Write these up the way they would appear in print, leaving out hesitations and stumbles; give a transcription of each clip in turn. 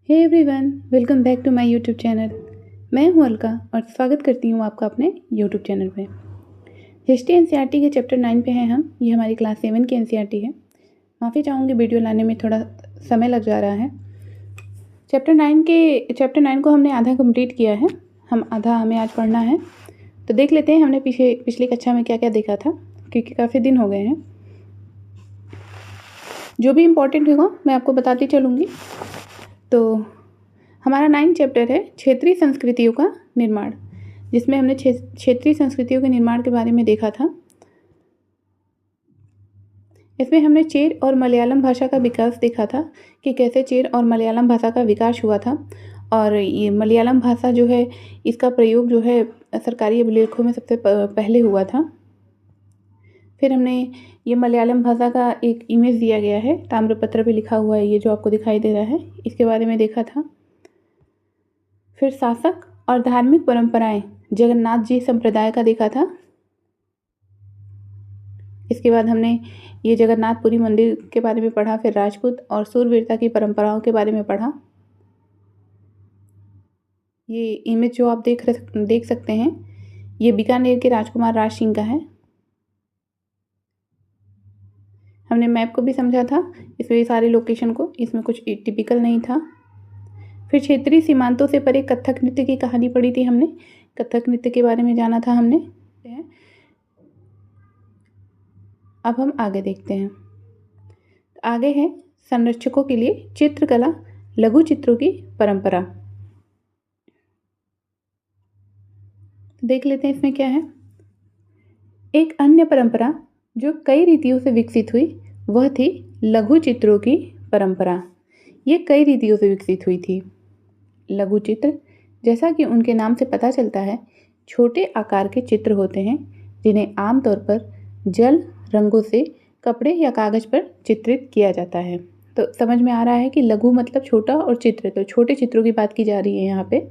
Hey everyone, welcome back to my YouTube channel. मैं हूं अलका और स्वागत करती हूं आपका अपने यूट्यूब चैनल पे। हिस्ट्री एनसीईआरटी के चैप्टर 9 पे हैं हम। ये हमारी क्लास 7 की एनसीईआरटी है। माफ़ी चाहूँगी, वीडियो लाने में थोड़ा समय लग जा रहा है। चैप्टर 9 को हमने आधा कंप्लीट किया है। आधा हमें आज पढ़ना है, तो देख लेते हैं हमने पिछली कक्षा में क्या क्या देखा था, क्योंकि काफ़ी दिन हो गए हैं। जो भी इम्पोर्टेंट होगा मैं आपको बताती चलूँगी। तो हमारा 9 चैप्टर है क्षेत्रीय संस्कृतियों का निर्माण, जिसमें हमने क्षेत्रीय संस्कृतियों के निर्माण के बारे में देखा था। इसमें हमने चेर और मलयालम भाषा का विकास देखा था कि कैसे चेर और मलयालम भाषा का विकास हुआ था। और ये मलयालम भाषा जो है, इसका प्रयोग जो है सरकारी अभिलेखों में सबसे पहले हुआ था। फिर हमने ये मलयालम भाषा का एक इमेज दिया गया है, ताम्रपत्र पे लिखा हुआ है, ये जो आपको दिखाई दे रहा है, इसके बारे में देखा था। फिर शासक और धार्मिक परंपराएं जगन्नाथ जी संप्रदाय का देखा था। इसके बाद हमने ये जगन्नाथपुरी मंदिर के बारे में पढ़ा। फिर राजपूत और शूरवीरता की परंपराओं के बारे में पढ़ा। ये इमेज जो आप देख सकते हैं, ये बीकानेर के राजकुमार राज सिंह का है। हमने मैप को भी समझा था, इसमें सारे लोकेशन को, इसमें कुछ टिपिकल नहीं था। फिर क्षेत्रीय सीमांतों से परे कथक नृत्य की कहानी पढ़ी थी हमने। कथक नृत्य के बारे में जाना था हमने। अब हम आगे देखते हैं। आगे है संरक्षकों के लिए चित्रकला लघु चित्रों की परंपरा। देख लेते हैं इसमें क्या है। एक अन्य परंपरा जो कई रीतियों से विकसित हुई वह थी लघु चित्रों की परंपरा। ये कई रीतियों से विकसित हुई थी। लघु चित्र, जैसा कि उनके नाम से पता चलता है, छोटे आकार के चित्र होते हैं जिन्हें आमतौर पर जल रंगों से कपड़े या कागज़ पर चित्रित किया जाता है। तो समझ में आ रहा है कि लघु मतलब छोटा और चित्र, तो छोटे चित्रों की बात की जा रही है यहाँ पे,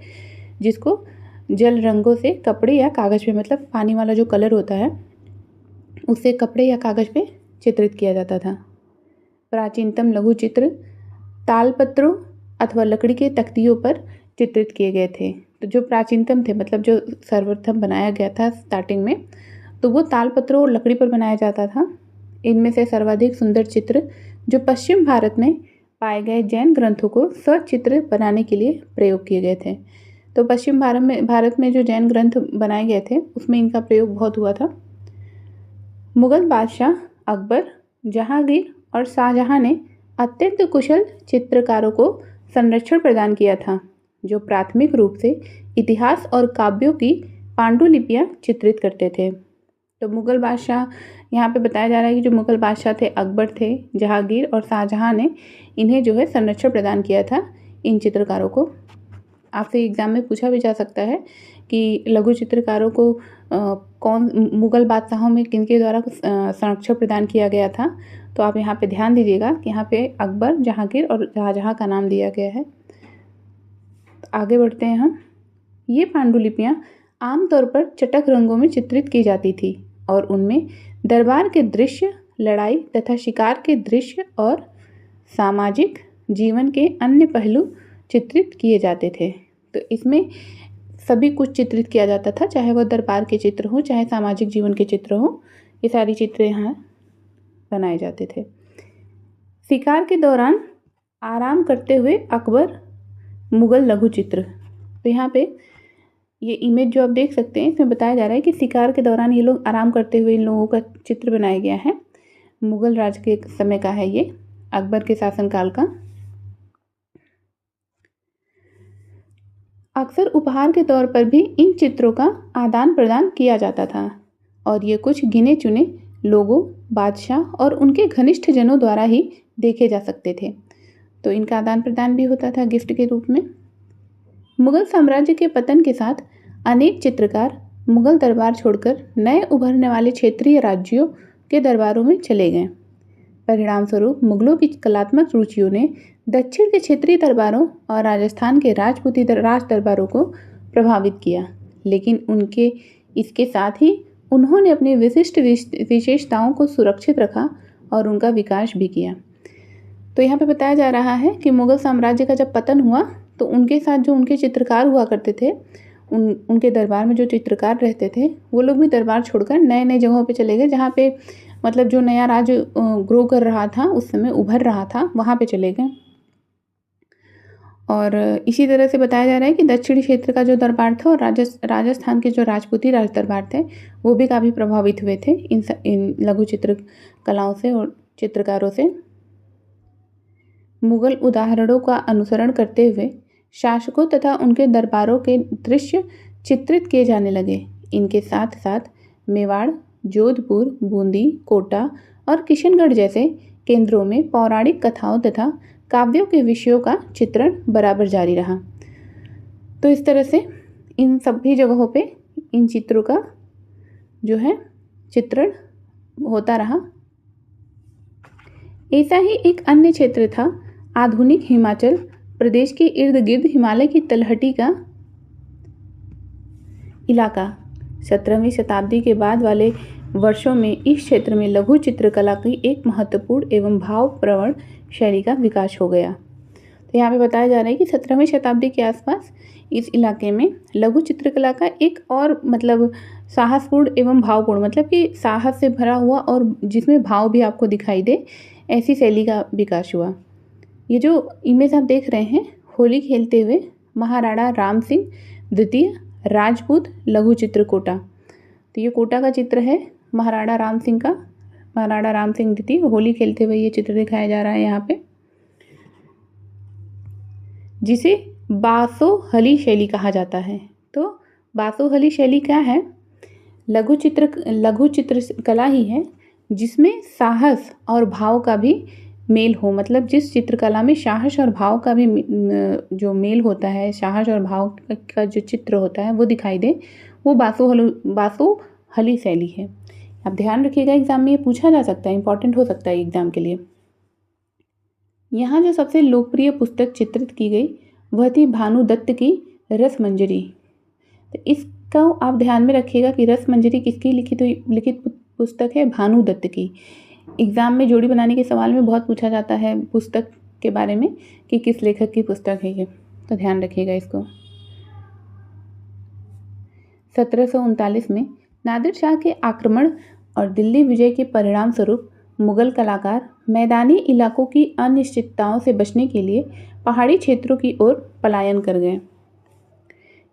जिसको जल रंगों से कपड़े या कागज़ पे, मतलब पानी वाला जो कलर होता है उससे कपड़े या कागज़ पे चित्रित किया जाता था। प्राचीनतम लघु चित्र तालपत्रों अथवा लकड़ी के तख्तियों पर चित्रित किए गए थे। तो जो प्राचीनतम थे, मतलब जो सर्वप्रथम बनाया गया था स्टार्टिंग में, तो वो तालपत्रों और लकड़ी पर बनाया जाता था। इनमें से सर्वाधिक सुंदर चित्र जो पश्चिम भारत में पाए गए जैन ग्रंथों को सचित्र बनाने के लिए प्रयोग किए गए थे। तो पश्चिम भारत में जो जैन ग्रंथ बनाए गए थे उसमें इनका प्रयोग बहुत हुआ था। मुगल बादशाह अकबर, जहांगीर और शाहजहां ने अत्यंत कुशल चित्रकारों को संरक्षण प्रदान किया था, जो प्राथमिक रूप से इतिहास और काव्यों की पांडुलिपियां चित्रित करते थे। तो मुगल बादशाह, यहाँ पे बताया जा रहा है कि जो मुगल बादशाह थे, अकबर थे, जहांगीर और शाहजहां ने इन्हें जो है संरक्षण प्रदान किया था, इन चित्रकारों को। आपसे एग्ज़ाम में पूछा भी जा सकता है कि लघु चित्रकारों को मुगल बादशाहों में किनके द्वारा संरक्षण प्रदान किया गया था। तो आप यहाँ पे ध्यान दीजिएगा कि यहाँ पे अकबर, जहांगीर और शाहजहां का नाम दिया गया है। तो आगे बढ़ते हैं हम। ये पांडुलिपियाँ आमतौर पर चटक रंगों में चित्रित की जाती थी और उनमें दरबार के दृश्य, लड़ाई तथा शिकार के दृश्य और सामाजिक जीवन के अन्य पहलू चित्रित किए जाते थे। तो इसमें सभी कुछ चित्रित किया जाता था, चाहे वह दरबार के चित्र हो, चाहे सामाजिक जीवन के चित्र हो, ये सारी चित्र यहाँ बनाए जाते थे। शिकार के दौरान आराम करते हुए अकबर मुगल लघु चित्र। तो यहाँ पे ये इमेज जो आप देख सकते हैं, इसमें बताया जा रहा है कि शिकार के दौरान ये लोग आराम करते हुए इन लोगों का चित्र बनाया गया है। मुगल राज के समय का है ये, अकबर के शासनकाल का। अक्सर उपहार के तौर पर भी इन चित्रों का आदान प्रदान किया जाता था और ये कुछ गिने चुने लोगों, बादशाह और उनके घनिष्ठ जनों द्वारा ही देखे जा सकते थे। तो इनका आदान प्रदान भी होता था गिफ्ट के रूप में। मुगल साम्राज्य के पतन के साथ अनेक चित्रकार मुगल दरबार छोड़कर नए उभरने वाले क्षेत्रीय राज्यों के दरबारों में चले गए। परिणामस्वरूप मुगलों की कलात्मक रुचियों ने दक्षिण के क्षेत्रीय दरबारों और राजस्थान के राजपूती राज दरबारों को प्रभावित किया, लेकिन इसके साथ ही उन्होंने अपनी विशिष्ट विशेषताओं को सुरक्षित रखा और उनका विकास भी किया। तो यहाँ पे बताया जा रहा है कि मुग़ल साम्राज्य का जब पतन हुआ तो उनके साथ जो उनके चित्रकार हुआ करते थे, उनके दरबार में जो चित्रकार रहते थे, वो लोग भी दरबार छोड़कर नए नए जगहों पे चले गए, जहाँ पे मतलब जो नया राज्य ग्रो कर रहा था, उस समय उभर रहा था, वहाँ पे चले गए। और इसी तरह से बताया जा रहा है कि दक्षिणी क्षेत्र का जो दरबार था और राजस्थान के जो राजपूती राज दरबार थे, वो भी काफ़ी प्रभावित हुए थे इन लघु चित्र कलाओं से और चित्रकारों से। मुग़ल उदाहरणों का अनुसरण करते हुए शासकों तथा उनके दरबारों के दृश्य चित्रित किए जाने लगे। इनके साथ साथ मेवाड़, जोधपुर, बूंदी, कोटा और किशनगढ़ जैसे केंद्रों में पौराणिक कथाओं तथा काव्यों के विषयों का चित्रण बराबर जारी रहा। तो इस तरह से इन सभी जगहों पे इन चित्रों का जो है चित्रण होता रहा। ऐसा ही एक अन्य क्षेत्र था आधुनिक हिमाचल प्रदेश के इर्द गिर्द हिमालय की तलहटी का इलाका। 17वीं शताब्दी के बाद वाले वर्षों में इस क्षेत्र में लघु चित्रकला की एक महत्वपूर्ण एवं भावप्रवण शैली का विकास हो गया। तो यहाँ पे बताया जा रहा है कि 17वीं शताब्दी के आसपास इस इलाके में लघु चित्रकला का एक और मतलब साहसपूर्ण एवं भावपूर्ण, मतलब कि साहस से भरा हुआ और जिसमें भाव भी आपको दिखाई दे, ऐसी शैली का विकास हुआ। ये जो इमेज आप देख रहे हैं, होली खेलते हुए महाराणा राम सिंह द्वितीय राजपूत लघु चित्र कोटा। तो ये कोटा का चित्र है महाराणा राम सिंह का, महाराणा राम सिंह द्वितीय होली खेलते हुए ये चित्र दिखाया जा रहा है यहाँ पे, जिसे बासोहली शैली कहा जाता है। तो बासोहली शैली क्या है? लघु चित्र कला ही है जिसमें साहस और भाव का भी मेल हो, मतलब जिस चित्रकला में साहस और भाव का भी जो मेल होता है, साहस और भाव का जो चित्र होता है वो दिखाई दे, वो बासोहली शैली है। आप ध्यान रखिएगा, एग्जाम में ये पूछा जा सकता है, इंपॉर्टेंट हो सकता है एग्जाम के लिए। यहाँ जो सबसे लोकप्रिय पुस्तक चित्रित की गई वह थी भानु दत्त की रसमंजरी। तो इसका आप ध्यान में रखिएगा कि रसमंजरी किसकी लिखित पुस्तक है? भानु दत्त की। एग्ज़ाम में जोड़ी बनाने के सवाल में बहुत पूछा जाता है पुस्तक के बारे में कि किस लेखक की पुस्तक है ये, तो ध्यान रखिएगा इसको। 1739 में नादिर शाह के आक्रमण और दिल्ली विजय के परिणाम स्वरूप मुग़ल कलाकार मैदानी इलाकों की अनिश्चितताओं से बचने के लिए पहाड़ी क्षेत्रों की ओर पलायन कर गए।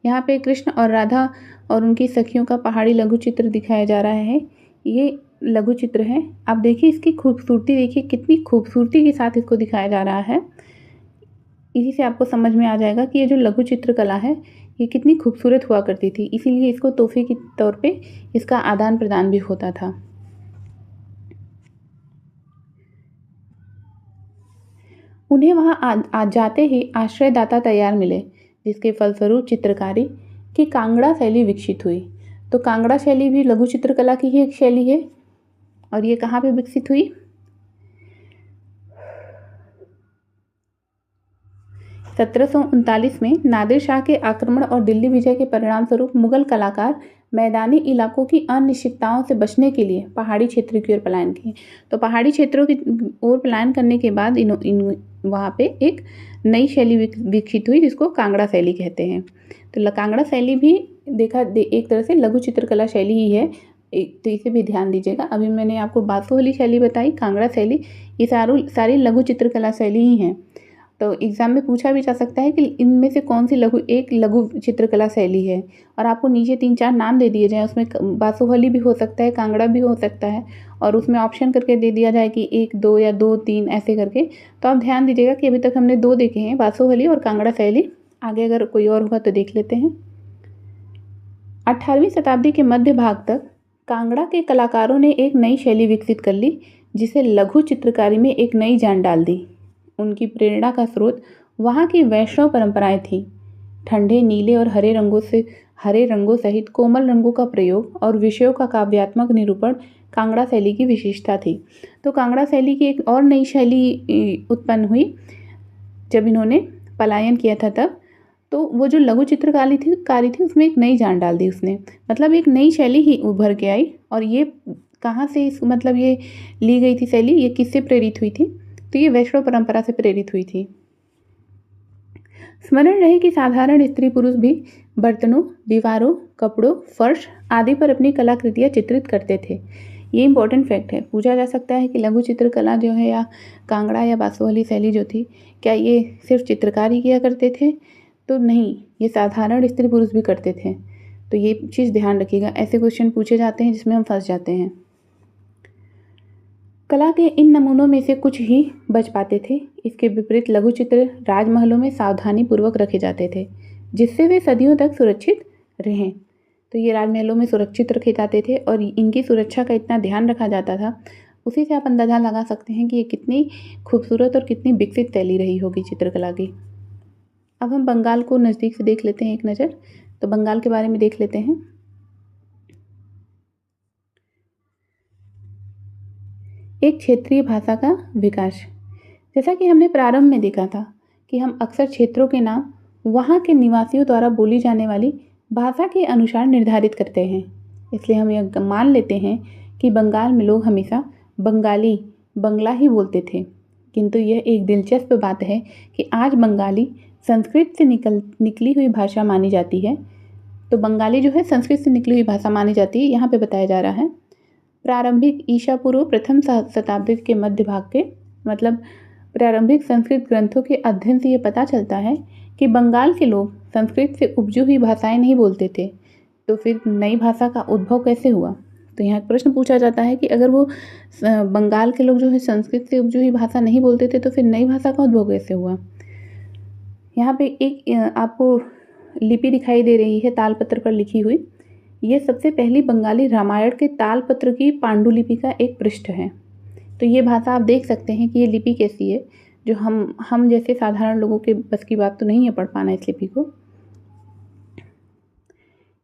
यहाँ पे कृष्ण और राधा और उनकी सखियों का पहाड़ी लघु चित्र दिखाया जा रहा है। ये लघु चित्र है, आप देखिए इसकी खूबसूरती, देखिए कितनी खूबसूरती के साथ इसको दिखाया जा रहा है। इसी से आपको समझ में आ जाएगा कि ये जो लघु चित्रकला है ये कितनी खूबसूरत हुआ करती थी, इसीलिए इसको तोहफे के तौर पे इसका आदान प्रदान भी होता था। उन्हें वहाँ जाते ही आश्रयदाता तैयार मिले, जिसके फलस्वरूप चित्रकारी की कांगड़ा शैली विकसित हुई। तो कांगड़ा शैली भी लघु चित्रकला की ही एक शैली है और ये कहाँ पे विकसित हुई? 1739 में नादिर शाह के आक्रमण और दिल्ली विजय के परिणाम स्वरूप मुग़ल कलाकार मैदानी इलाकों की अनिश्चितताओं से बचने के लिए पहाड़ी क्षेत्र की ओर पलायन किए। तो पहाड़ी क्षेत्रों की ओर पलायन करने के बाद वहाँ पे एक नई शैली विकसित हुई जिसको कांगड़ा शैली कहते हैं। तो कांगड़ा शैली भी एक तरह से लघु चित्रकला शैली ही है, तो इसे भी ध्यान दीजिएगा। अभी मैंने आपको बासोहली शैली बताई, कांगड़ा शैली, ये सारी लघु चित्रकला शैली ही हैं। तो एग्ज़ाम में पूछा भी जा सकता है कि इनमें से कौन सी लघु चित्रकला शैली है, और आपको नीचे 3-4 नाम दे दिए जाएँ। उसमें बासोहली भी हो सकता है, कांगड़ा भी हो सकता है, और उसमें ऑप्शन करके दे दिया जाए कि 1, 2 या 2, 3 ऐसे करके। तो आप ध्यान दीजिएगा कि अभी तक हमने 2 देखे हैं, बासोहली और कांगड़ा शैली। आगे अगर कोई और होगा तो देख लेते हैं। 18वीं शताब्दी के मध्य भाग तक कांगड़ा के कलाकारों ने एक नई शैली विकसित कर ली, जिसे लघु चित्रकारी में एक नई जान डाल दी। उनकी प्रेरणा का स्रोत वहाँ की वैष्णव परंपराएं थीं। ठंडे नीले और हरे रंगों सहित कोमल रंगों का प्रयोग और विषयों का काव्यात्मक निरूपण कांगड़ा शैली की विशेषता थी। तो कांगड़ा शैली की एक और नई शैली उत्पन्न हुई जब इन्होंने पलायन किया था तब। तो वो जो लघु चित्रकारी थी उसमें एक नई जान डाल दी उसने, मतलब एक नई शैली ही उभर के आई। और ये कहाँ से मतलब ये ली गई थी शैली, ये किससे प्रेरित हुई थी? तो ये वैष्णव परंपरा से प्रेरित हुई थी। स्मरण रहे कि साधारण स्त्री पुरुष भी बर्तनों, दीवारों, कपड़ों, फर्श आदि पर अपनी कलाकृतियाँ चित्रित करते थे। ये इंपॉर्टेंट फैक्ट है। पूछा जा सकता है कि लघु चित्रकला जो है या कांगड़ा या बांसवाली शैली जो थी, क्या ये सिर्फ चित्रकार ही किया करते थे? तो नहीं, ये साधारण स्त्री पुरुष भी करते थे। तो ये चीज़ ध्यान रखिएगा, ऐसे क्वेश्चन पूछे जाते हैं जिसमें हम फंस जाते हैं। कला के इन नमूनों में से कुछ ही बच पाते थे। इसके विपरीत लघु चित्र राजमहलों में सावधानी पूर्वक रखे जाते थे, जिससे वे सदियों तक सुरक्षित रहें। तो ये राजमहलों में सुरक्षित रखे जाते थे और इनकी सुरक्षा का इतना ध्यान रखा जाता था, उसी से आप अंदाज़ा लगा सकते हैं कि ये कितनी खूबसूरत और कितनी विकसित शैली रही होगी चित्रकला की। अब हम बंगाल को नज़दीक से देख लेते हैं एक नज़र। तो बंगाल के बारे में देख लेते हैं। एक क्षेत्रीय भाषा का विकास। जैसा कि हमने प्रारंभ में देखा था कि हम अक्सर क्षेत्रों के नाम वहाँ के निवासियों द्वारा बोली जाने वाली भाषा के अनुसार निर्धारित करते हैं। इसलिए हम यह मान लेते हैं कि बंगाल में लोग हमेशा बंगाली, बंगला ही बोलते थे। किंतु यह एक दिलचस्प बात है कि आज बंगाली संस्कृत से निकली हुई भाषा मानी जाती है। तो बंगाली जो है संस्कृत से निकली हुई भाषा मानी जाती है, यहाँ पे बताया जा रहा है। प्रारंभिक ईसा पूर्व प्रथम शताब्दी के मध्य भाग के मतलब प्रारंभिक संस्कृत ग्रंथों के अध्ययन से ये पता चलता है कि बंगाल के लोग संस्कृत से उपजी हुई भाषाएं नहीं बोलते थे। तो फिर नई भाषा का उद्भव कैसे हुआ? तो यहाँ प्रश्न पूछा जाता है कि अगर वो बंगाल के लोग जो है संस्कृत से उपजी हुई भाषा नहीं बोलते थे, तो फिर नई भाषा का उद्भव कैसे हुआ? यहाँ पे एक आपको लिपि दिखाई दे रही है तालपत्र पर लिखी हुई। ये सबसे पहली बंगाली रामायण के तालपत्र की पांडुलिपि का एक पृष्ठ है। तो ये भाषा आप देख सकते हैं कि ये लिपि कैसी है, जो हम जैसे साधारण लोगों के बस की बात तो नहीं है पढ़ पाना इस लिपि को।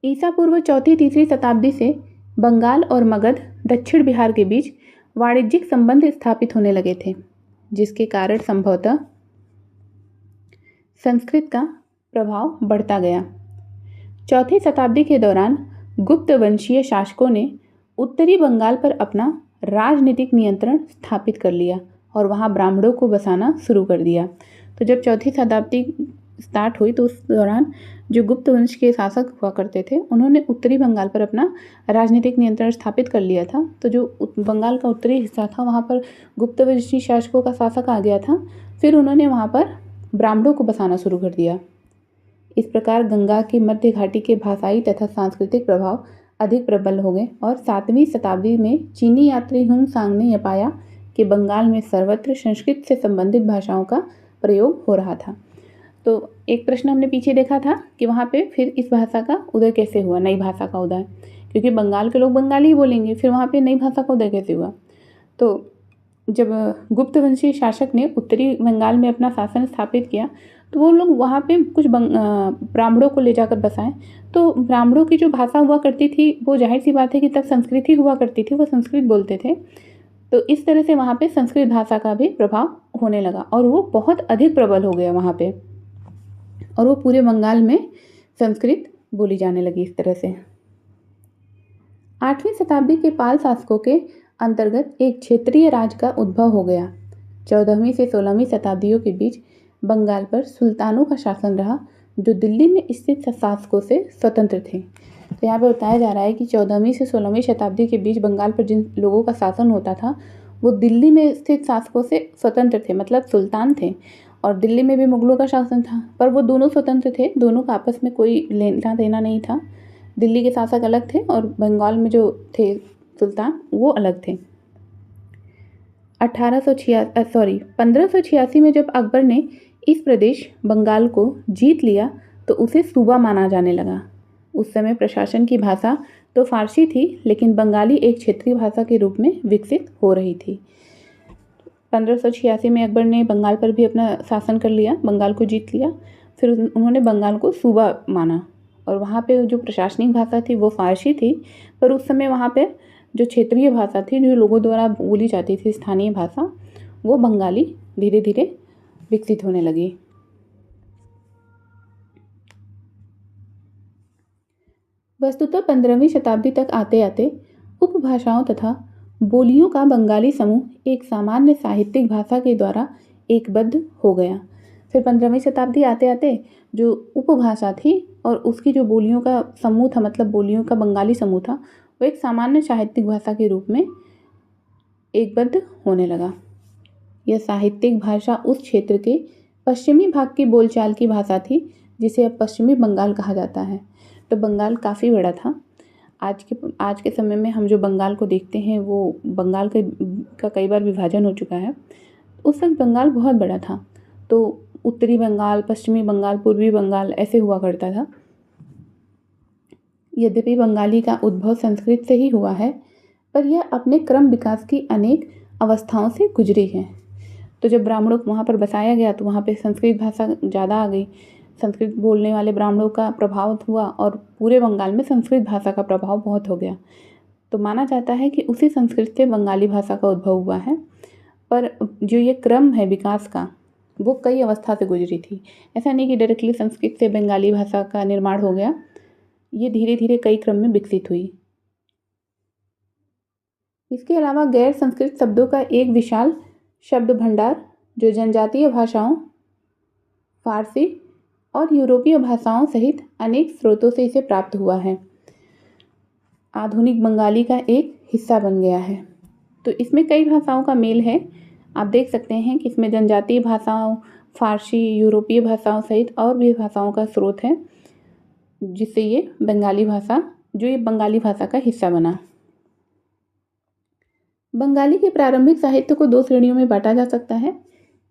ईसा पूर्व चौथी तीसरी शताब्दी से बंगाल और मगध दक्षिण बिहार के बीच वाणिज्यिक संबंध स्थापित होने लगे थे, जिसके कारण संभवतः संस्कृत का प्रभाव बढ़ता गया। चौथी शताब्दी के दौरान गुप्त वंशीय शासकों ने उत्तरी बंगाल पर अपना राजनीतिक नियंत्रण स्थापित कर लिया और वहाँ ब्राह्मणों को बसाना शुरू कर दिया। तो जब चौथी शताब्दी स्टार्ट हुई तो उस दौरान जो गुप्त वंश के शासक हुआ करते थे, उन्होंने उत्तरी बंगाल पर अपना राजनीतिक नियंत्रण स्थापित कर लिया था। तो जो बंगाल का उत्तरी हिस्सा था वहाँ पर गुप्त वंशी शासकों का शासक आ गया था। फिर उन्होंने वहाँ पर ब्राह्मणों को बसाना शुरू कर दिया। इस प्रकार गंगा की मध्य घाटी के भाषाई तथा सांस्कृतिक प्रभाव अधिक प्रबल हो गए और 7वीं शताब्दी में चीनी यात्री हुनसांग ने यह पाया कि बंगाल में सर्वत्र संस्कृत से संबंधित भाषाओं का प्रयोग हो रहा था। तो एक प्रश्न हमने पीछे देखा था कि वहाँ पे फिर इस भाषा का उदय कैसे हुआ, नई भाषा का उदय, क्योंकि बंगाल के लोग बंगाली ही बोलेंगे, फिर वहाँ पे नई भाषा का उदय कैसे हुआ? तो जब गुप्तवंशी शासक ने उत्तरी बंगाल में अपना शासन स्थापित किया तो वो लोग वहाँ पे कुछ ब्राह्मणों को ले जाकर बसाएं। तो ब्राह्मणों की जो भाषा हुआ करती थी वो जाहिर सी बात है कि तब संस्कृत ही हुआ करती थी, वो संस्कृत बोलते थे। तो इस तरह से वहाँ पे संस्कृत भाषा का भी प्रभाव होने लगा और वो बहुत अधिक प्रबल हो गया वहाँ पे, और वो पूरे बंगाल में संस्कृत बोली जाने लगी इस तरह से। 8वीं शताब्दी के पाल शासकों के अंतर्गत एक क्षेत्रीय राज का उद्भव हो गया। 14वीं से 16वीं शताब्दियों के बीच बंगाल पर सुल्तानों का शासन रहा, जो दिल्ली में स्थित शासकों से स्वतंत्र थे। तो यहाँ पर बताया जा रहा है कि 14वीं से 16वीं शताब्दी के बीच बंगाल पर जिन लोगों का शासन होता था वो दिल्ली में स्थित शासकों से स्वतंत्र थे, मतलब सुल्तान थे। और दिल्ली में भी मुगलों का शासन था, पर वो दोनों स्वतंत्र थे, दोनों का आपस में कोई लेना देना नहीं था। दिल्ली के शासक अलग थे और बंगाल में जो थे सुल्तान वो अलग थे। 1586 में जब अकबर ने इस प्रदेश बंगाल को जीत लिया तो उसे सूबा माना जाने लगा। उस समय प्रशासन की भाषा तो फारसी थी, लेकिन बंगाली एक क्षेत्रीय भाषा के रूप में विकसित हो रही थी। 1586 में अकबर ने बंगाल पर भी अपना शासन कर लिया, बंगाल को जीत लिया। फिर उन्होंने बंगाल को सूबा माना और वहाँ पे जो प्रशासनिक भाषा थी वो फारसी थी, पर उस समय वहाँ पे जो क्षेत्रीय भाषा थी, जो लोगों द्वारा बोली जाती थी स्थानीय भाषा, वो बंगाली धीरे धीरे विकसित होने लगी। वस्तुतः 15वीं शताब्दी तक आते आते उपभाषाओं तथा बोलियों का बंगाली समूह एक सामान्य साहित्यिक भाषा के द्वारा एकबद्ध हो गया। फिर 15वीं शताब्दी आते आते जो उपभाषा थी और उसकी जो बोलियों का समूह था, मतलब बोलियों का बंगाली समूह था, वो एक सामान्य साहित्यिक भाषा के रूप में एकबद्ध होने लगा। यह साहित्यिक भाषा उस क्षेत्र के पश्चिमी भाग की बोलचाल की भाषा थी जिसे अब पश्चिमी बंगाल कहा जाता है। तो बंगाल काफ़ी बड़ा था। आज के समय में हम जो बंगाल को देखते हैं वो बंगाल का कई बार विभाजन हो चुका है। उस वक्त बंगाल बहुत बड़ा था। तो उत्तरी बंगाल, पश्चिमी बंगाल, पूर्वी बंगाल ऐसे हुआ करता था। यद्यपि बंगाली का उद्भव संस्कृत से ही हुआ है, पर यह अपने क्रम विकास की अनेक अवस्थाओं से गुजरी है। तो जब ब्राह्मणों को वहाँ पर बसाया गया तो वहाँ पे संस्कृत भाषा ज़्यादा आ गई। संस्कृत बोलने वाले ब्राह्मणों का प्रभाव हुआ और पूरे बंगाल में संस्कृत भाषा का प्रभाव बहुत हो गया। तो माना जाता है कि उसी संस्कृत से बंगाली भाषा का उद्भव हुआ है। पर जो ये क्रम है विकास का, वो कई अवस्था से गुजरी थी। ऐसा नहीं कि डायरेक्टली संस्कृत से बंगाली भाषा का निर्माण हो गया। ये धीरे धीरे कई क्रम में विकसित हुई। इसके अलावा गैर संस्कृत शब्दों का एक विशाल शब्द भंडार जो जनजातीय भाषाओं, फारसी और यूरोपीय भाषाओं सहित अनेक स्रोतों से इसे प्राप्त हुआ है, आधुनिक बंगाली का एक हिस्सा बन गया है। तो इसमें कई भाषाओं का मेल है। आप देख सकते हैं कि इसमें जनजातीय भाषाओं, फारसी, यूरोपीय भाषाओं सहित और भी भाषाओं का स्रोत है, जिससे ये बंगाली भाषा का हिस्सा बना। बंगाली के प्रारंभिक साहित्य को दो श्रेणियों में बांटा जा सकता है।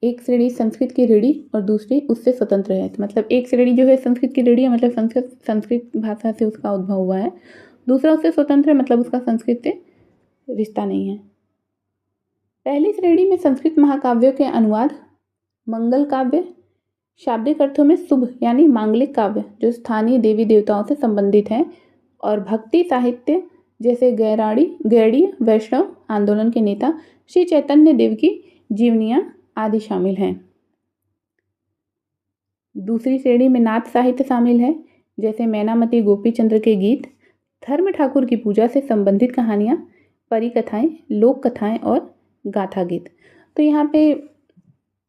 एक श्रेणी संस्कृत की ऋणी और दूसरी उससे स्वतंत्र है। मतलब एक श्रेणी जो है संस्कृत की ऋणी है, मतलब संस्कृत भाषा से उसका उद्भव हुआ है। दूसरा उससे स्वतंत्र है, मतलब उसका संस्कृत से रिश्ता नहीं है। पहली श्रेणी में संस्कृत महाकाव्यों के अनुवाद, मंगल काव्य, शाब्दिक अर्थों में शुभ यानी मांगलिक काव्य जो स्थानीय देवी देवताओं से संबंधित हैं, और भक्ति साहित्य जैसे गैड़ीय वैष्णव आंदोलन के नेता श्री चैतन्य देव की जीवनियाँ आदि शामिल हैं। दूसरी श्रेणी में नाथ साहित्य शामिल है, जैसे मैनामती गोपीचंद्र के गीत, धर्म ठाकुर की पूजा से संबंधित कहानियाँ, परी कथाएँ, लोक कथाएँ और गाथा गीत। तो यहाँ पे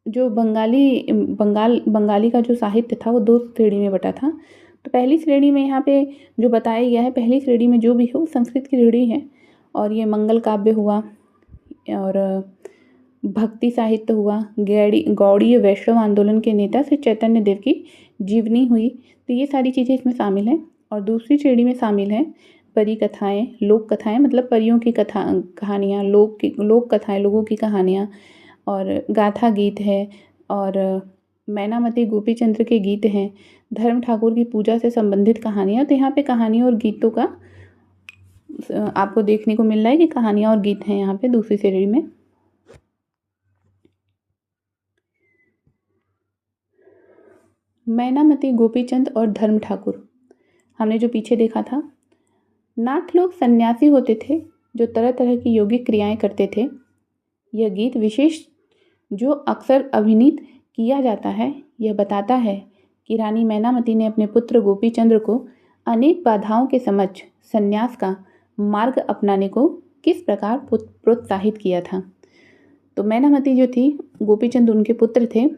जो बंगाली का जो साहित्य था वो दो श्रेणी में बटा था। तो पहली श्रेणी में यहाँ पे जो बताया गया है, पहली श्रेणी में जो भी हो संस्कृत की ऋणी है, और ये मंगल काव्य हुआ और भक्ति साहित्य हुआ, गौड़ीय वैष्णव आंदोलन के नेता श्री चैतन्य देव की जीवनी हुई। तो ये सारी चीज़ें इसमें शामिल हैं। और दूसरी श्रेणी में शामिल हैं परी कथाएँ, लोक कथाएँ, मतलब परियों की कहानियाँ, लोक कथाएँ, लोगों की कहानियाँ, और गाथा गीत है, और मैनामती गोपीचंद्र के गीत हैं, धर्म ठाकुर की पूजा से संबंधित कहानियाँ। तो यहाँ पे कहानियों और गीतों का आपको देखने को मिल रहा है कि कहानियाँ और गीत हैं यहाँ पे दूसरी श्रेणी में। मैनामती गोपीचंद और धर्म ठाकुर हमने जो पीछे देखा था, नाथ लोग सन्यासी होते थे जो तरह तरह की योगिक क्रियाएं करते थे। यह गीत विशेष जो अक्सर अभिनीत किया जाता है, यह बताता है कि रानी मैनामती ने अपने पुत्र गोपीचंद्र को अनेक बाधाओं के समक्ष संन्यास का मार्ग अपनाने को किस प्रकार प्रोत्साहित किया था। तो मैनामती जो थी, गोपीचंद उनके पुत्र थे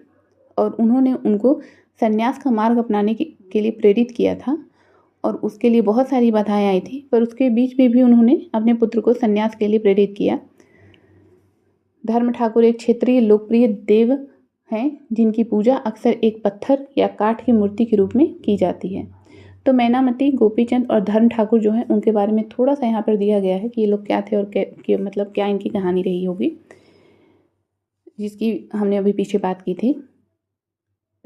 और उन्होंने उनको संन्यास का मार्ग अपनाने के लिए प्रेरित किया था, और उसके लिए बहुत सारी बाधाएं आई थी, पर उसके बीच में भी उन्होंने अपने पुत्र को संन्यास के लिए प्रेरित किया। धर्म ठाकुर एक क्षेत्रीय लोकप्रिय देव हैं जिनकी पूजा अक्सर एक पत्थर या काठ की मूर्ति के रूप में की जाती है। तो मैनामती, गोपीचंद और धर्म ठाकुर जो हैं उनके बारे में थोड़ा सा यहाँ पर दिया गया है कि ये लोग क्या थे और मतलब क्या इनकी कहानी रही होगी, जिसकी हमने अभी पीछे बात की थी।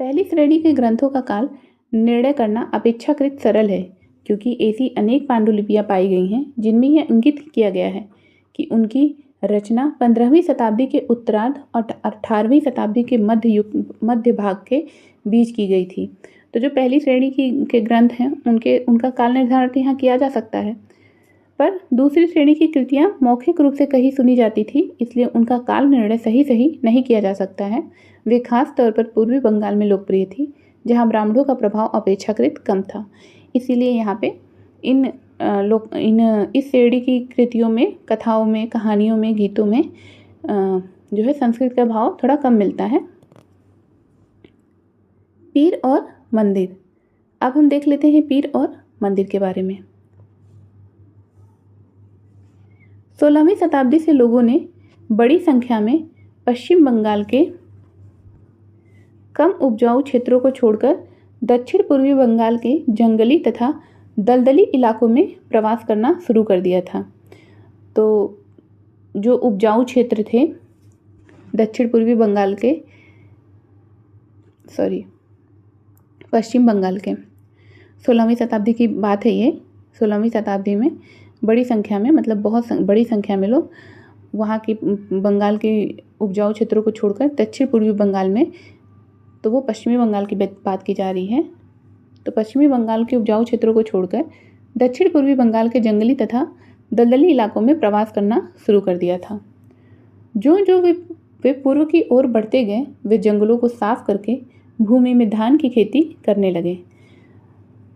पहली श्रेणी के ग्रंथों का काल निर्णय करना अपेक्षाकृत सरल है, क्योंकि ऐसी अनेक पांडुलिपियाँ पाई गई हैं जिनमें यह इंगित किया गया है कि उनकी रचना 15वीं शताब्दी के उत्तरार्ध और 18वीं शताब्दी के मध्य भाग के बीच की गई थी। तो जो पहली श्रेणी के ग्रंथ हैं उनका काल निर्धारण यहाँ किया जा सकता है, पर दूसरी श्रेणी की कृतियाँ मौखिक रूप से कहीं सुनी जाती थी, इसलिए उनका काल निर्णय सही नहीं किया जा सकता है। वे खास तौर पर पूर्वी बंगाल में लोकप्रिय थी, जहाँ ब्राह्मणों का प्रभाव अपेक्षाकृत कम था। इसीलिए यहाँ पे इन इस श्रेणी की कृतियों में, कथाओं में, कहानियों में, गीतों में जो है संस्कृत का भाव थोड़ा कम मिलता है। पीर और मंदिर। अब हम देख लेते हैं पीर और मंदिर के बारे में। 16वीं शताब्दी से लोगों ने बड़ी संख्या में पश्चिम बंगाल के कम उपजाऊ क्षेत्रों को छोड़कर दक्षिण पूर्वी बंगाल के जंगली तथा दलदली इलाकों में प्रवास करना शुरू कर दिया था। तो जो उपजाऊ क्षेत्र थे दक्षिण पूर्वी बंगाल के पश्चिम बंगाल के 16वीं शताब्दी की बात है ये। 16वीं शताब्दी में बड़ी संख्या में, मतलब बहुत बड़ी संख्या में लोग वहाँ की बंगाल के उपजाऊ क्षेत्रों को छोड़कर दक्षिण पूर्वी बंगाल में, तो वो पश्चिमी बंगाल की बात की जा रही है, तो पश्चिमी बंगाल के उपजाऊ क्षेत्रों को छोड़कर दक्षिण पूर्वी बंगाल के जंगली तथा दलदली इलाकों में प्रवास करना शुरू कर दिया था। जो जो वे पूर्व की ओर बढ़ते गए, वे जंगलों को साफ करके भूमि में धान की खेती करने लगे।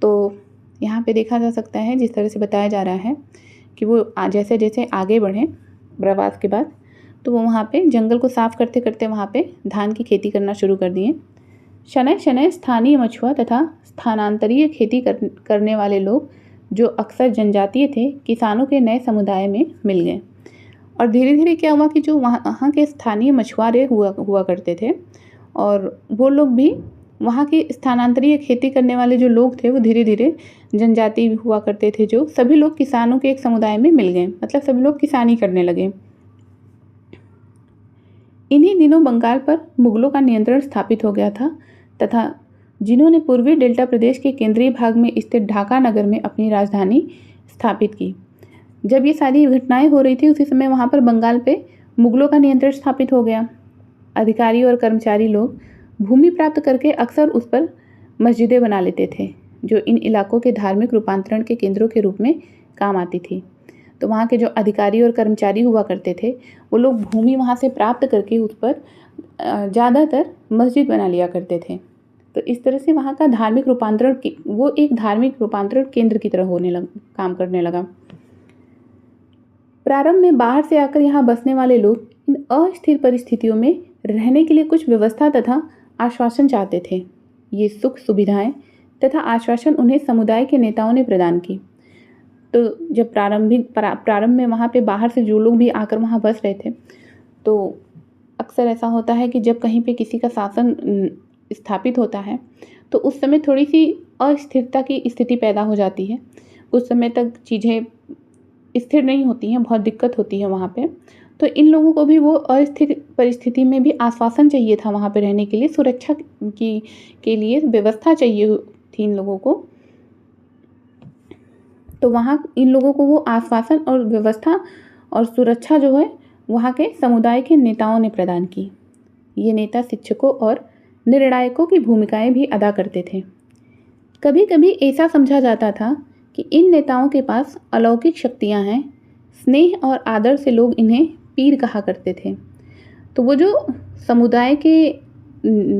तो यहाँ पे देखा जा सकता है, जिस तरह से बताया जा रहा है कि वो जैसे जैसे आगे बढ़े प्रवास के बाद, तो वो वहाँ पे जंगल को साफ करते करते वहाँ पे धान की खेती करना शुरू कर दिए। शनय शनय स्थानीय मछुआ तथा स्थानांतरीय खेती करने वाले लोग, जो अक्सर जनजातीय थे, किसानों के नए समुदाय में मिल गए। और धीरे धीरे क्या हुआ कि जो वहाँ के स्थानीय मछुआरे हुआ करते थे, और वो लोग भी वहाँ के स्थानांतरीय खेती करने वाले जो लोग थे, वो धीरे धीरे जनजाति हुआ करते थे, जो सभी लोग किसानों के एक समुदाय में मिल गए, मतलब सभी लोग किसानी करने लगे। इन्हीं दिनों बंगाल पर मुगलों का नियंत्रण स्थापित हो गया था तथा जिन्होंने पूर्वी डेल्टा प्रदेश के केंद्रीय भाग में स्थित ढाका नगर में अपनी राजधानी स्थापित की। जब ये सारी घटनाएं हो रही थी, उसी समय वहाँ पर बंगाल पे मुगलों का नियंत्रण स्थापित हो गया। अधिकारी और कर्मचारी लोग भूमि प्राप्त करके अक्सर उस पर मस्जिदें बना लेते थे, जो इन इलाकों के धार्मिक रूपांतरण के केंद्रों के रूप में काम आती थी। तो वहाँ के जो अधिकारी और कर्मचारी हुआ करते थे, वो लोग भूमि वहाँ से प्राप्त करके उस पर ज़्यादातर मस्जिद बना लिया करते थे। तो इस तरह से वहाँ का धार्मिक रूपांतरण, वो एक धार्मिक रूपांतरण केंद्र की तरह काम करने लगा। प्रारंभ में बाहर से आकर यहाँ बसने वाले लोग इन अस्थिर परिस्थितियों में रहने के लिए कुछ व्यवस्था तथा आश्वासन चाहते थे। ये सुख सुविधाएं तथा आश्वासन उन्हें समुदाय के नेताओं ने प्रदान की। तो जब प्रारंभ में वहाँ पे बाहर से जो लोग भी आकर वहाँ बस रहे थे, तो अक्सर ऐसा होता है कि जब कहीं पे किसी का शासन स्थापित होता है, तो उस समय थोड़ी सी अस्थिरता की स्थिति पैदा हो जाती है। उस समय तक चीज़ें स्थिर नहीं होती हैं, बहुत दिक्कत होती है वहाँ पे। तो इन लोगों को भी वो अस्थिर परिस्थिति में भी आश्वासन चाहिए था, वहाँ पे रहने के लिए सुरक्षा के लिए व्यवस्था चाहिए थी इन लोगों को। तो वहाँ इन लोगों को वो आश्वासन और व्यवस्था और सुरक्षा जो है वहाँ के समुदाय के नेताओं ने प्रदान की। ये नेता शिक्षकों और निर्णायकों की भूमिकाएं भी अदा करते थे। कभी कभी ऐसा समझा जाता था कि इन नेताओं के पास अलौकिक शक्तियां हैं। स्नेह और आदर से लोग इन्हें पीर कहा करते थे। तो वो जो समुदाय के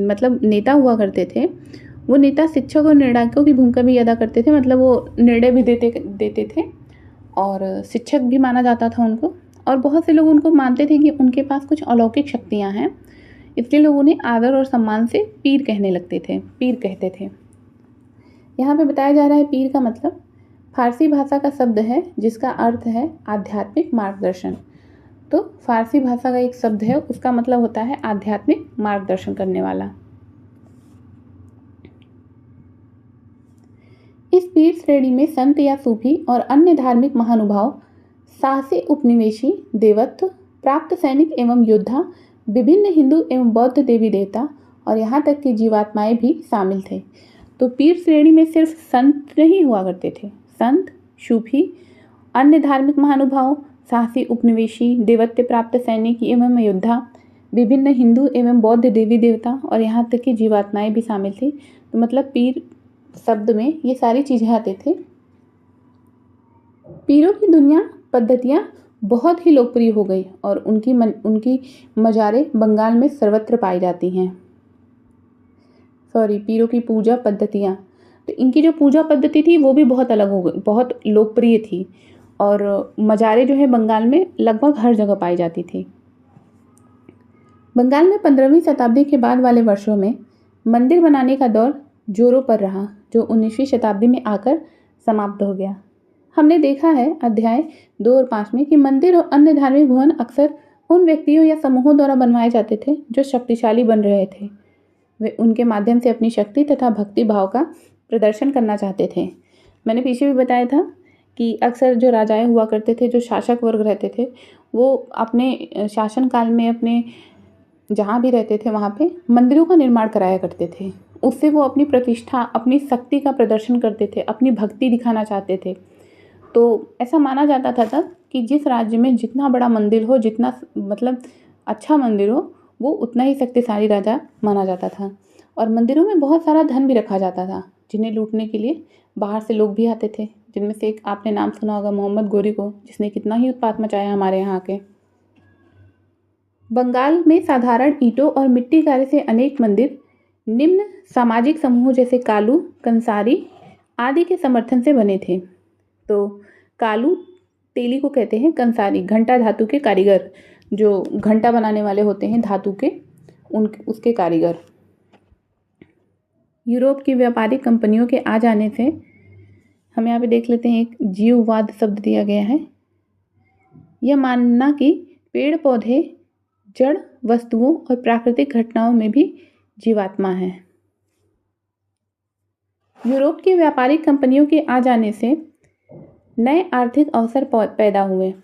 मतलब नेता हुआ करते थे, वो नेता शिक्षक और निर्णायकों की भूमिका भी अदा करते थे। मतलब वो निर्णय भी देते थे और शिक्षक भी माना जाता था उनको। और बहुत से लोग उनको मानते थे कि उनके पास कुछ अलौकिक शक्तियाँ हैं, इसलिए लोग उन्हें आदर और सम्मान से पीर कहते थे। यहाँ पे बताया जा रहा है पीर का मतलब फारसी भाषा का शब्द है जिसका अर्थ है आध्यात्मिक मार्गदर्शन। तो फारसी भाषा का एक शब्द है, उसका मतलब होता है आध्यात्मिक मार्गदर्शन करने वाला। इस पीर श्रेणी में संत या सूफी और अन्य धार्मिक महानुभाव, साहसी उपनिवेशी, देवत्व प्राप्त सैनिक एवं योद्धा, विभिन्न हिंदू एवं बौद्ध देवी देवता और यहाँ तक कि जीवात्माएं भी शामिल थे। तो पीर श्रेणी में सिर्फ संत नहीं हुआ करते थे, संत, सूफी, अन्य धार्मिक महानुभाव, साहसी उपनिवेशी, देवत्व प्राप्त सैनिक एवं योद्धा, विभिन्न हिंदू एवं बौद्ध देवी देवता और यहाँ तक कि जीवात्माएं भी शामिल थी। तो मतलब पीर शब्द में ये सारी चीज़ें आते थे। पीरों की दुनिया पद्धतियाँ बहुत ही लोकप्रिय हो गई और उनकी मज़ारें बंगाल में सर्वत्र पाई जाती हैं। पीरों की पूजा पद्धतियाँ तो इनकी जो पूजा पद्धति थी वो भी बहुत अलग हो गई, बहुत लोकप्रिय थी और मज़ारें जो है बंगाल में लगभग हर जगह पाई जाती थी। बंगाल में 15वीं शताब्दी के बाद वाले वर्षों में मंदिर बनाने का दौर जोरों पर रहा, जो 19वीं शताब्दी में आकर समाप्त हो गया। हमने देखा है अध्याय 2 और 5 में कि मंदिर और अन्य धार्मिक भवन अक्सर उन व्यक्तियों या समूहों द्वारा बनवाए जाते थे जो शक्तिशाली बन रहे थे। वे उनके माध्यम से अपनी शक्ति तथा भक्ति भाव का प्रदर्शन करना चाहते थे। मैंने पीछे भी बताया था कि अक्सर जो राजाएं हुआ करते थे, जो शासक वर्ग रहते थे, वो अपने शासनकाल में अपने जहाँ भी रहते थे वहाँ पे मंदिरों का निर्माण कराया करते थे। उससे वो अपनी प्रतिष्ठा, अपनी शक्ति का प्रदर्शन करते थे, अपनी भक्ति दिखाना चाहते थे। तो ऐसा माना जाता था तब कि जिस राज्य में जितना बड़ा मंदिर हो, जितना मतलब अच्छा मंदिर हो, वो उतना ही शक्तिशाली राजा माना जाता था। और मंदिरों में बहुत सारा धन भी रखा जाता था, जिन्हें लूटने के लिए बाहर से लोग भी आते थे, जिनमें से एक आपने नाम सुना होगा मोहम्मद गोरी को, जिसने कितना ही उत्पात मचाया हमारे यहाँ के। बंगाल में साधारण ईंटों और मिट्टी कार्य से अनेक मंदिर निम्न सामाजिक समूहों जैसे कालू, कंसारी आदि के समर्थन से बने थे। तो कालू तेली को कहते हैं, कंसारी घंटा धातु के कारीगर, जो घंटा बनाने वाले होते हैं धातु के, उसके कारीगर। यूरोप की व्यापारिक कंपनियों के आ जाने से हम यहाँ पे देख लेते हैं, एक जीववाद शब्द दिया गया है। यह मानना कि पेड़ पौधे, जड़ वस्तुओं और प्राकृतिक घटनाओं में भी जीवात्मा है। यूरोप की व्यापारिक कंपनियों के आ जाने से नए आर्थिक अवसर पैदा हुए।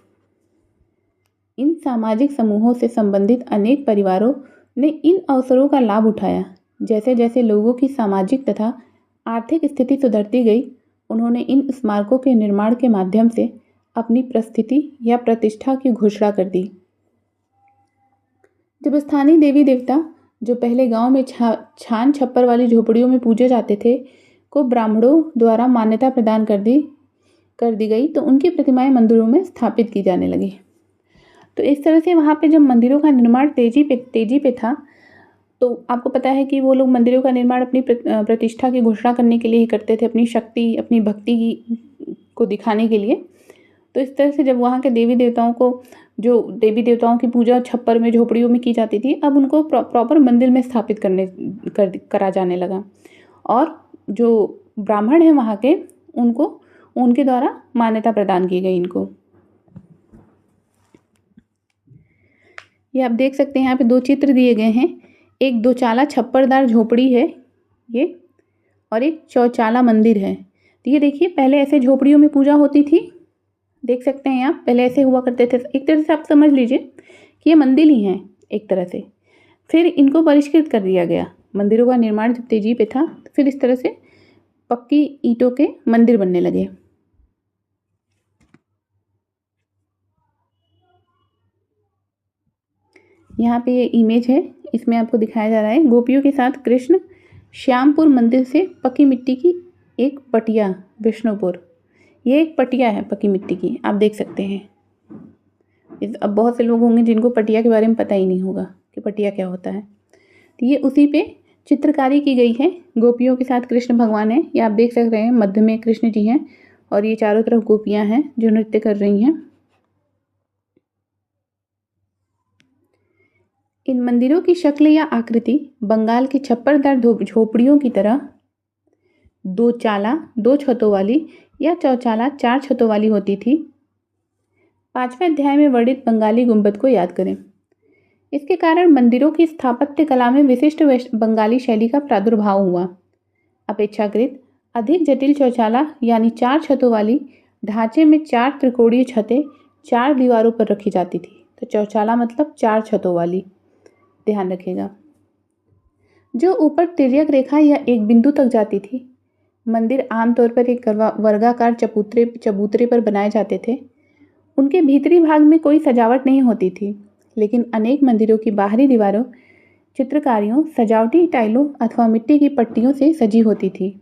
इन सामाजिक समूहों से संबंधित अनेक परिवारों ने इन अवसरों का लाभ उठाया। जैसे जैसे लोगों की सामाजिक तथा आर्थिक स्थिति सुधरती गई, उन्होंने इन स्मारकों के निर्माण के माध्यम से अपनी प्रस्थिति या प्रतिष्ठा की घोषणा कर दी। जब स्थानीय देवी देवता, जो पहले गांव में छान छप्पर वाली झोपड़ियों में पूजे जाते थे, को ब्राह्मणों द्वारा मान्यता प्रदान कर दी गई, तो उनकी प्रतिमाएं मंदिरों में स्थापित की जाने लगी। तो इस तरह से वहाँ पे जब मंदिरों का निर्माण तेजी पे था, तो आपको पता है कि वो लोग मंदिरों का निर्माण अपनी प्रतिष्ठा की घोषणा करने के लिए ही करते थे, अपनी शक्ति, अपनी भक्ति को दिखाने के लिए। तो इस तरह से जब वहाँ के देवी देवताओं की पूजा छप्पर में, झोपड़ियों में की जाती थी, अब उनको प्रॉपर मंदिर में स्थापित करा जाने लगा। और जो ब्राह्मण हैं वहाँ के, उनके द्वारा मान्यता प्रदान की गई इनको। ये आप देख सकते हैं, यहाँ पे 2 चित्र दिए गए हैं। एक दोचाला छप्परदार झोपड़ी है ये, और एक चौचाला मंदिर है। तो ये देखिए, पहले ऐसे झोपड़ियों में पूजा होती थी, देख सकते हैं आप, पहले ऐसे हुआ करते थे। एक तरह से आप समझ लीजिए कि ये मंदिर ही हैं एक तरह से। फिर इनको परिष्कृत कर दिया गया। मंदिरों का निर्माण जब तेजी पे था, तो फिर इस तरह से पक्की ईंटों के मंदिर बनने लगे। यहाँ पे ये इमेज है, इसमें आपको दिखाया जा रहा है गोपियों के साथ कृष्ण श्यामपुर मंदिर से पक्की मिट्टी की एक पटिया, विष्णुपुर। ये एक पटिया है पक्की मिट्टी की, आप देख सकते हैं। अब बहुत से लोग होंगे जिनको पटिया के बारे में पता ही नहीं होगा कि पटिया क्या होता है। तो ये उसी पे चित्रकारी की गई है। गोपियों के साथ कृष्ण भगवान है, ये आप देख सक रहे हैं, मध्य में कृष्ण जी हैं और ये चारों तरफ गोपियाँ हैं जो नृत्य कर रही हैं। इन मंदिरों की शक्ल या आकृति बंगाल की छप्परदार झोपड़ियों की तरह दो चाला 2 छतों वाली या चौचाला 4 छतों वाली होती थी। 5वें अध्याय में वर्णित बंगाली गुंबद को याद करें। इसके कारण मंदिरों की स्थापत्य कला में विशिष्ट बंगाली शैली का प्रादुर्भाव हुआ। अपेक्षाकृत अधिक जटिल चौचाला यानी 4 छतों वाली ढांचे में 4 त्रिकोणीय छतें 4 दीवारों पर रखी जाती थी। तो चौचाला मतलब 4 छतों वाली, ध्यान रखिएगा, जो ऊपर तिर्यक रेखा या एक बिंदु तक जाती थी। मंदिर आमतौर पर एक वर्गाकार चबूतरे पर बनाए जाते थे। उनके भीतरी भाग में कोई सजावट नहीं होती थी, लेकिन अनेक मंदिरों की बाहरी दीवारों चित्रकारियों, सजावटी टाइलों अथवा मिट्टी की पट्टियों से सजी होती थी।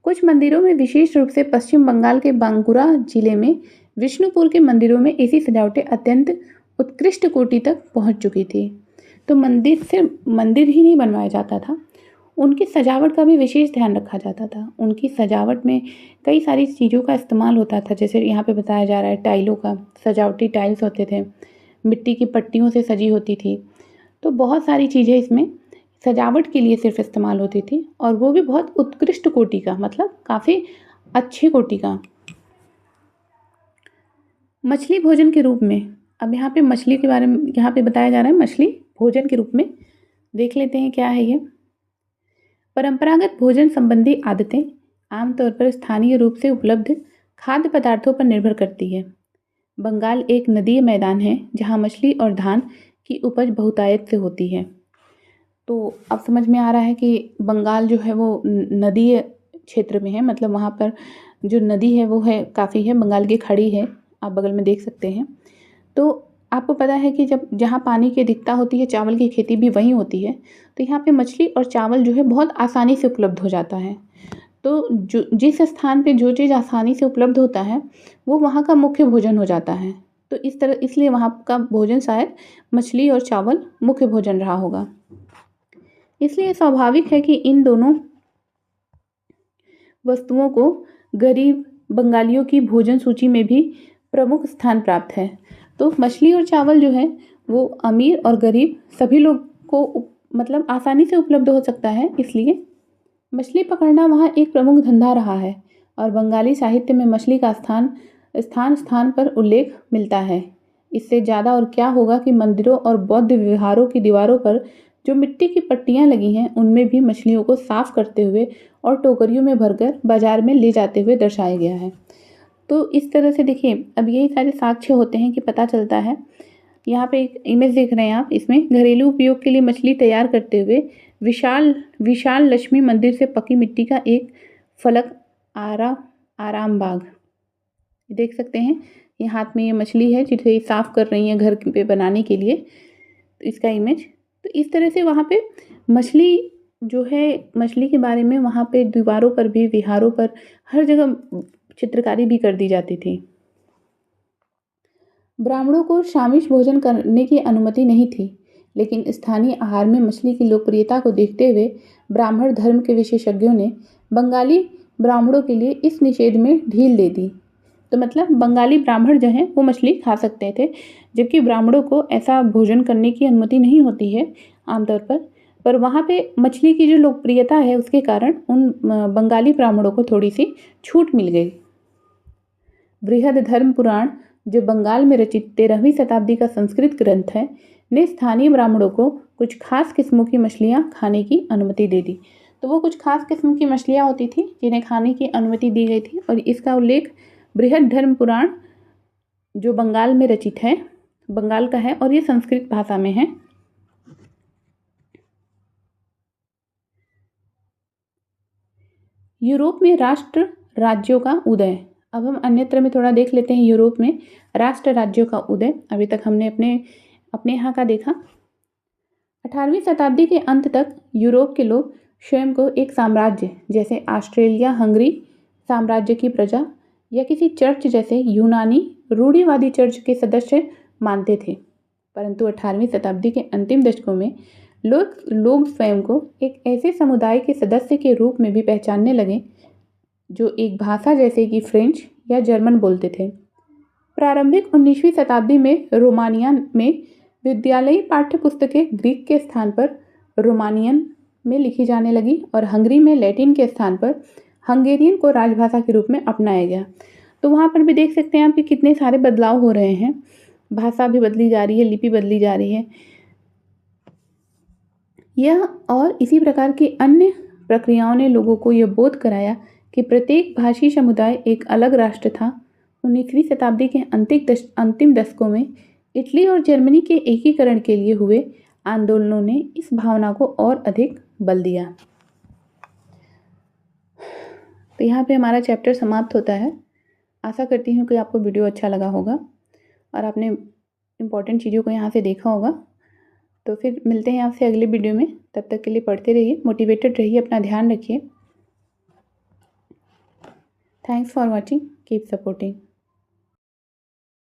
कुछ मंदिरों में, विशेष रूप से पश्चिम बंगाल के बांकुरा जिले में विष्णुपुर के मंदिरों में ऐसी सजावटें अत्यंत उत्कृष्ट कोटि तक पहुंच चुकी थी। तो मंदिर सिर्फ मंदिर ही नहीं बनवाया जाता था, उनकी सजावट का भी विशेष ध्यान रखा जाता था। उनकी सजावट में कई सारी चीज़ों का इस्तेमाल होता था, जैसे यहाँ पे बताया जा रहा है टाइलों का, सजावटी टाइल्स होते थे, मिट्टी की पट्टियों से सजी होती थी। तो बहुत सारी चीज़ें इसमें सजावट के लिए सिर्फ इस्तेमाल होती थी, और वो भी बहुत उत्कृष्ट कोटि का, मतलब काफ़ी अच्छी कोटि का। मछली भोजन के रूप में, अब यहाँ पे मछली के बारे में यहाँ पे बताया जा रहा है, मछली भोजन के रूप में। देख लेते हैं क्या है ये। परंपरागत भोजन संबंधी आदतें आमतौर पर स्थानीय रूप से उपलब्ध खाद्य पदार्थों पर निर्भर करती है। बंगाल एक नदीय मैदान है जहाँ मछली और धान की उपज बहुतायत से होती है। तो अब समझ में आ रहा है कि बंगाल जो है वो नदीय क्षेत्र में है, मतलब वहाँ पर जो नदी है वो है काफ़ी है, बंगाल की खाड़ी है, आप बगल में देख सकते हैं। तो आपको पता है कि जब जहाँ पानी की अधिकता होती है, चावल की खेती भी वहीं होती है। तो यहाँ पे मछली और चावल जो है बहुत आसानी से उपलब्ध हो जाता है। तो जो जिस स्थान पे जो चीज़ आसानी से उपलब्ध होता है वो वहाँ का मुख्य भोजन हो जाता है। तो इस तरह इसलिए वहाँ का भोजन शायद मछली और चावल मुख्य भोजन रहा होगा। इसलिए स्वाभाविक है कि इन दोनों वस्तुओं को गरीब बंगालियों की भोजन सूची में भी प्रमुख स्थान प्राप्त है। तो मछली और चावल जो है वो अमीर और गरीब सभी लोग को मतलब आसानी से उपलब्ध हो सकता है, इसलिए मछली पकड़ना वहाँ एक प्रमुख धंधा रहा है। और बंगाली साहित्य में मछली का स्थान स्थान पर उल्लेख मिलता है। इससे ज़्यादा और क्या होगा कि मंदिरों और बौद्ध विहारों की दीवारों पर जो मिट्टी की पट्टियाँ लगी हैं उनमें भी मछलियों को साफ करते हुए और टोकरियों में भरकर बाजार में ले जाते हुए दर्शाया गया है। तो इस तरह से देखिए, अब यही सारे साक्ष्य होते हैं कि पता चलता है। यहाँ पे एक इमेज देख रहे हैं आप, इसमें घरेलू उपयोग के लिए मछली तैयार करते हुए विशाल लक्ष्मी मंदिर से पकी मिट्टी का एक फलक आराम बाग देख सकते हैं। ये हाथ में ये मछली है जिसे साफ कर रही हैं घर पे बनाने के लिए, तो इसका इमेज। तो इस तरह से वहाँ पे मछली जो है, मछली के बारे में वहाँ पे दीवारों पर भी, विहारों पर, हर जगह चित्रकारी भी कर दी जाती थी। ब्राह्मणों को शामिश भोजन करने की अनुमति नहीं थी, लेकिन स्थानीय आहार में मछली की लोकप्रियता को देखते हुए ब्राह्मण धर्म के विशेषज्ञों ने बंगाली ब्राह्मणों के लिए इस निषेध में ढील दे दी। तो मतलब बंगाली ब्राह्मण जो हैं वो मछली खा सकते थे, जबकि ब्राह्मणों को ऐसा भोजन करने की अनुमति नहीं होती है आमतौर पर वहाँ पे मछली की जो लोकप्रियता है उसके कारण उन बंगाली ब्राह्मणों को थोड़ी सी छूट मिल गई। बृहद धर्म पुराण, जो बंगाल में रचित 13वीं शताब्दी का संस्कृत ग्रंथ है, ने स्थानीय ब्राह्मणों को कुछ खास किस्मों की मछलियाँ खाने की अनुमति दे दी। तो वो कुछ खास किस्म की मछलियाँ होती थी जिन्हें खाने की अनुमति दी गई थी, और इसका उल्लेख बृहद धर्म पुराण जो बंगाल में रचित है, बंगाल का है, और ये संस्कृत भाषा में है। यूरोप में राष्ट्र राज्यों का उदय। अब हम अन्यत्र में थोड़ा देख लेते हैं। यूरोप में राष्ट्र राज्यों का उदय, अभी तक हमने अपने यहाँ का देखा। 18वीं शताब्दी के अंत तक यूरोप के लोग स्वयं को एक साम्राज्य जैसे ऑस्ट्रेलिया हंगरी साम्राज्य की प्रजा या किसी चर्च जैसे यूनानी रूढ़िवादी चर्च के सदस्य मानते थे। परंतु 18वीं शताब्दी के अंतिम दशकों में लोग स्वयं को एक ऐसे समुदाय के सदस्य के रूप में भी पहचानने लगे जो एक भाषा जैसे कि फ्रेंच या जर्मन बोलते थे। प्रारंभिक 19वीं शताब्दी में रोमानिया में विद्यालयी पाठ्य पुस्तकें ग्रीक के स्थान पर रोमानियन में लिखी जाने लगी, और हंगरी में लैटिन के स्थान पर हंगेरियन को राजभाषा के रूप में अपनाया गया। तो वहाँ पर भी देख सकते हैं आप कि कितने सारे बदलाव हो रहे हैं। भाषा भी बदली जा रही है, लिपि बदली जा रही है। यह और इसी प्रकार की अन्य प्रक्रियाओं ने लोगों को यह बोध कराया कि प्रत्येक भाषी समुदाय एक अलग राष्ट्र था। 19वीं शताब्दी के अंतिम दशकों में इटली और जर्मनी के एकीकरण के लिए हुए आंदोलनों ने इस भावना को और अधिक बल दिया। तो यहाँ पे हमारा चैप्टर समाप्त होता है। आशा करती हूँ कि आपको वीडियो अच्छा लगा होगा और आपने इम्पोर्टेंट चीज़ों को यहाँ से देखा होगा। तो फिर मिलते हैं आपसे अगले वीडियो में। तब तक के लिए पढ़ते रहिए, मोटिवेटेड रहिए, अपना ध्यान रखिए। Thanks for watching, keep supporting.